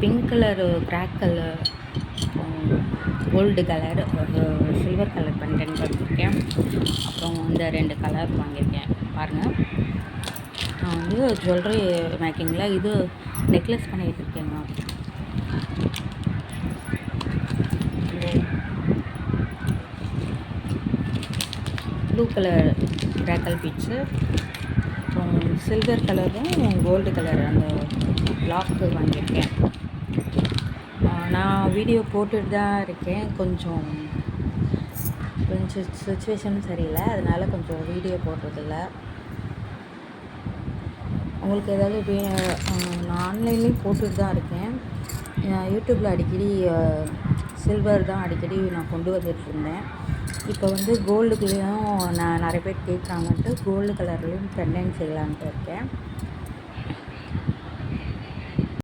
Pink colour, கிராக் colour, gold colour, silver colour pendant வாங்கியிருக்கேன். அப்புறம் இந்த 2 கலர் வாங்கியிருக்கேன். பாருங்கள், நான் வந்து ஜுவல்லரி மேக்கிங்கில் இது நெக்லஸ் பண்ணிகிட்டு இருக்கேங்க. ப்ளூ கலர் கிராக்கல் பீட்ஸு, அப்புறம் சில்வர் கலரும் கோல்டு கலர் அந்த லாக்கு வாங்கியிருக்கேன். நான் வீடியோ போட்டுட்டு தான் இருக்கேன். கொஞ்சம் சுச்சுவேஷன் சரியில்லை, அதனால் கொஞ்சம் வீடியோ போடுறதில்ல. உங்களுக்கு ஏதாவது நான் ஆன்லைன்லேயும் போட்டுட்டு தான் இருக்கேன். யூடியூப்பில் அடிக்கடி சில்வர் தான் அடிக்கடி நான் கொண்டு வந்துட்டுருந்தேன். இப்போ வந்து கோல்டுக்குலேயும் நான் நிறைய பேர் கேட்குறாங்கன்ட்டு கோல்டு கலர்லேயும் பெண்டன்ட் செய்யலான்ட்டு இருக்கேன்.